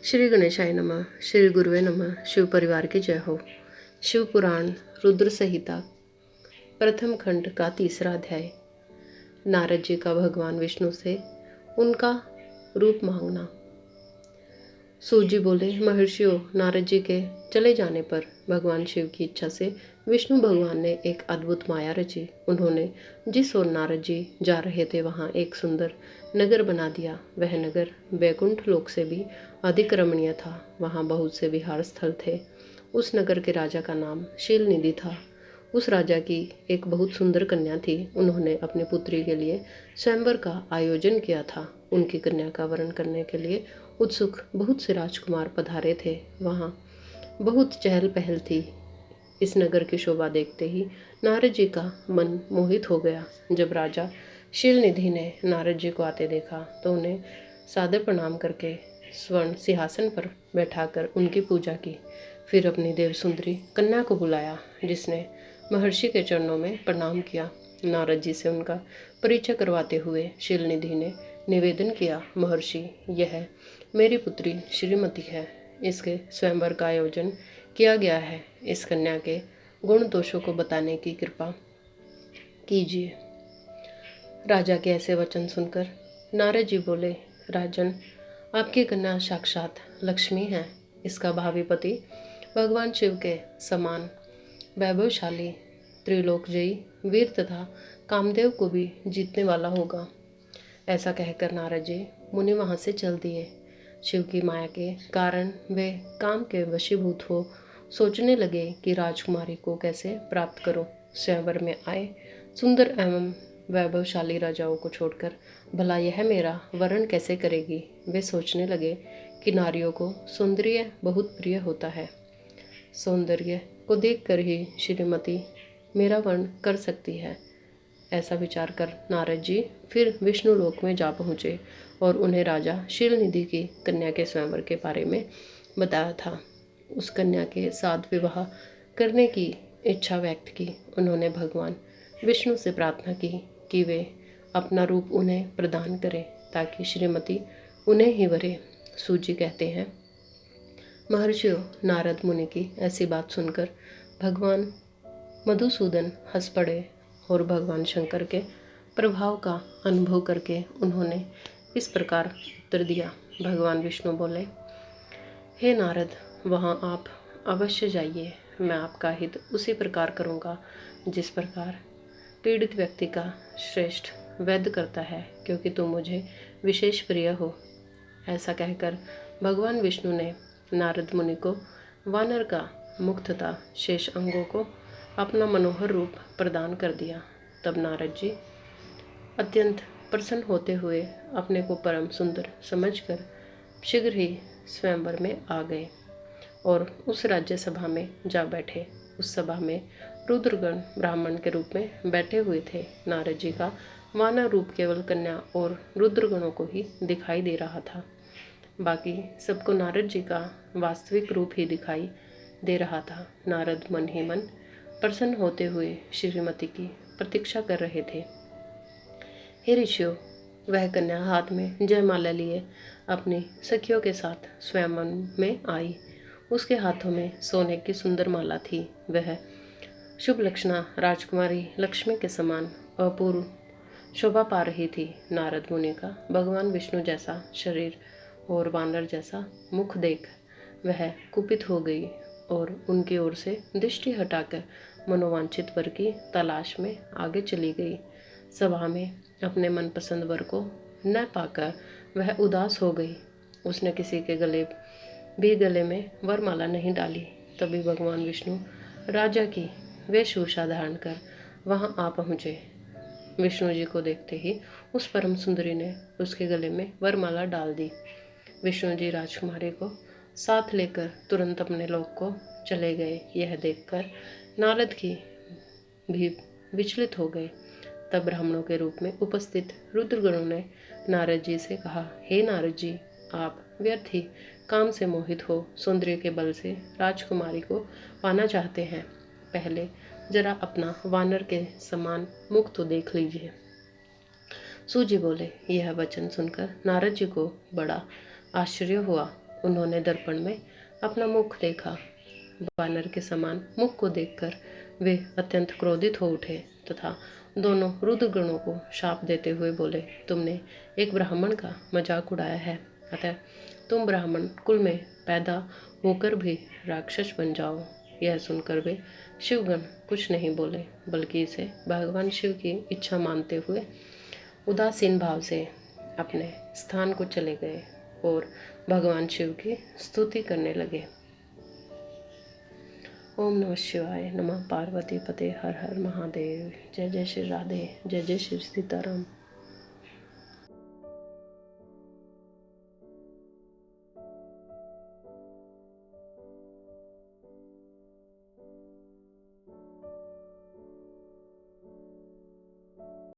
श्री गणेशाय नमः। श्री गुरुवे नमः। शिव परिवार की जय हो। शिव पुराण रुद्र संहिता प्रथम खंड का तीसरा अध्याय। नारद जी का भगवान विष्णु से उनका रूप मांगना। सूत जी बोले, महर्षियों, नारद जी के चले जाने पर भगवान शिव की इच्छा से विष्णु भगवान ने एक अद्भुत माया रची। उन्होंने जिस ओर नारद जी जा रहे थे वहाँ एक सुंदर नगर बना दिया। वह नगर वैकुंठ लोक से भी अधिक रमणीय था। वहाँ बहुत से विहार स्थल थे। उस नगर के राजा का नाम शीलनिधि था। उस राजा की एक बहुत सुंदर कन्या थी। उन्होंने अपनी पुत्री के लिए स्वयंवर का आयोजन किया था। उनकी कन्या का वरण करने के लिए उत्सुक बहुत से राजकुमार पधारे थे। वहाँ बहुत चहल पहल थी। इस नगर की शोभा देखते ही नारद जी का मन मोहित हो गया। जब राजा शीलनिधि ने नारद जी को आते देखा तो उन्हें सादर प्रणाम करके स्वर्ण सिंहासन पर बैठाकर उनकी पूजा की। फिर अपनी देव सुंदरी कन्या को बुलाया, जिसने महर्षि के चरणों में प्रणाम किया। नारद जी से उनका परिचय करवाते हुए शीलनिधि ने निवेदन किया, महर्षि, यह मेरी पुत्री श्रीमती है। इसके स्वयंवर का आयोजन किया गया है। इस कन्या के गुण दोषों को बताने की कृपा कीजिए। राजा के ऐसे वचन सुनकर नारद जी बोले, राजन, आपकी कन्या साक्षात लक्ष्मी है। इसका भावी पति भगवान शिव के समान वैभवशाली, त्रिलोकजयी, वीर तथा कामदेव को भी जीतने वाला होगा। ऐसा कहकर नारद जी मुनि वहाँ से चल दिए। शिव की माया के कारण वे काम के वशीभूत हो सोचने लगे कि राजकुमारी को कैसे प्राप्त करूं। स्वयंवर में आए सुंदर एवं वैभवशाली राजाओं को छोड़कर भला यह मेरा वरण कैसे करेगी। वे सोचने लगे कि नारियों को सौंदर्य बहुत प्रिय होता है। सौंदर्य को देखकर ही श्रीमती मेरा वर्ण कर सकती है। ऐसा विचार कर नारद जी फिर विष्णु लोक में जा पहुँचे और उन्हें राजा शीलनिधि की कन्या के स्वयंवर के बारे में बताया था। उस कन्या के साथ विवाह करने की इच्छा व्यक्त की। उन्होंने भगवान विष्णु से प्रार्थना की कि वे अपना रूप उन्हें प्रदान करें ताकि श्रीमती उन्हें ही वरे। सूजी कहते हैं, महर्षियों, नारद मुनि की ऐसी बात सुनकर भगवान मधुसूदन हंस पड़े और भगवान शंकर के प्रभाव का अनुभव करके उन्होंने इस प्रकार उत्तर दिया। भगवान विष्णु बोले, हे नारद, वहाँ आप अवश्य जाइए। मैं आपका हित उसी प्रकार करूँगा जिस प्रकार पीड़ित व्यक्ति का श्रेष्ठ वैद्य करता है, क्योंकि तुम मुझे विशेष प्रिय हो। ऐसा कहकर भगवान विष्णु ने नारद मुनि को वानर का मुख तथा शेष अंगों को अपना मनोहर रूप प्रदान कर दिया। तब नारद जी अत्यंत प्रसन्न होते हुए अपने को परम सुंदर समझकर शीघ्र ही स्वयंवर में आ गए और उस राज्य सभा में जा बैठे। उस सभा में रुद्रगण ब्राह्मण के रूप में बैठे हुए थे। नारद जी का वानर रूप केवल कन्या और रुद्रगणों को ही दिखाई दे रहा था। बाकी सबको नारद जी का वास्तविक रूप ही दिखाई दे रहा था। नारद मन ही मन प्रसन्न होते हुए श्रीमती की प्रतीक्षा कर रहे थे। हे ऋषियों, वह कन्या हाथ में जयमाला लिए अपनी सखियों के साथ स्वयंवर में आई। उसके हाथों में सोने की सुंदर माला थी। वह शुभ लक्षणा राजकुमारी लक्ष्मी के समान अपूर्व शोभा पा रही थी। नारद मुनि का भगवान विष्णु जैसा शरीर और वानर जैसा मुख देख वह कुपित हो गई और उनकी ओर से दृष्टि हटाकर मनोवांछित वर की तलाश में आगे चली गई। सभा में अपने मनपसंद वर को न पाकर वह उदास हो गई। उसने किसी के गले में वरमाला नहीं डाली। तभी भगवान विष्णु राजा की वेशभूषा धारण कर वहां आ पहुँचे। विष्णु जी को देखते ही उस परम सुंदरी ने उसके गले में वरमाला डाल दी। विष्णु जी राजकुमारी को साथ लेकर तुरंत अपने लोक को चले गए। यह देखकर नारद की भी विचलित हो गए। तब ब्राह्मणों के रूप में उपस्थित रुद्रगणों ने नारद जी से कहा, हे नारद जी, आप व्यर्थ ही काम से मोहित हो सौंदर्य के बल से राजकुमारी को पाना चाहते हैं। पहले जरा अपना वानर के समान मुख तो देख लीजिए। सूजी बोले, यह वचन सुनकर नारद जी को बड़ा आश्चर्य हुआ। उन्होंने दर्पण में अपना मुख देखा। वानर के समान मुख को देखकर वे अत्यंत क्रोधित हो उठे तथा दोनों रुद्र गणों को शाप देते हुए बोले, तुमने एक ब्राह्मण का मजाक उड़ाया है, अतः तुम ब्राह्मण कुल में पैदा होकर भी राक्षस बन जाओ। यह सुनकर वे शिवगण कुछ नहीं बोले, बल्कि इसे भगवान शिव की इच्छा मानते हुए उदासीन भाव से अपने स्थान को चले गए और भगवान शिव की स्तुति करने लगे। ओम नमः शिवाय, नमः पार्वती पते, हर हर महादेव। जय जय श्री राधे, जय जय श्री सीताराम।